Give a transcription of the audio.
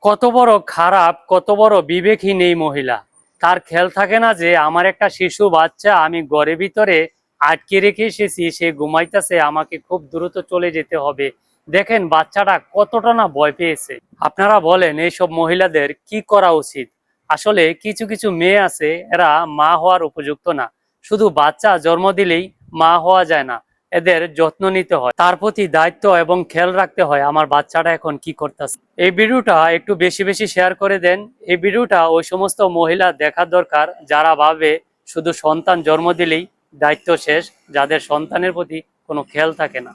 কত বড় খারাপ, কত বড় বিবেকহীন এই মহিলা। তার খেয়াল থাকে না যে আমার একটা শিশু বাচ্চা আমি ঘরের ভিতরে আটকে রেখে এসেছি, সে ঘুমাইতেছে, আমাকে খুব দ্রুত চলে যেতে হবে। দেখেন বাচ্চাটা কতটা না ভয় পেয়েছে। আপনারা বলেন এইসব মহিলাদের কি করা উচিত? আসলে কিছু কিছু মেয়ে আছে, এরা মা হওয়ার উপযুক্ত না। শুধু বাচ্চা জন্ম দিলেই মা হওয়া যায় না, এদের যত্ন নিতে হয়, তার প্রতি দায়িত্ব এবং খেয়াল রাখতে হয় আমার বাচ্চাটা এখন কি করতেছে। এই ভিডিওটা একটু বেশি বেশি শেয়ার করে দেন। এই ভিডিওটা ওই সমস্ত মহিলা দেখার দরকার যারা ভাবে শুধু সন্তান জন্ম দিলেই দায়িত্ব শেষ, যাদের সন্তানের প্রতি কোনো খেয়াল থাকে না।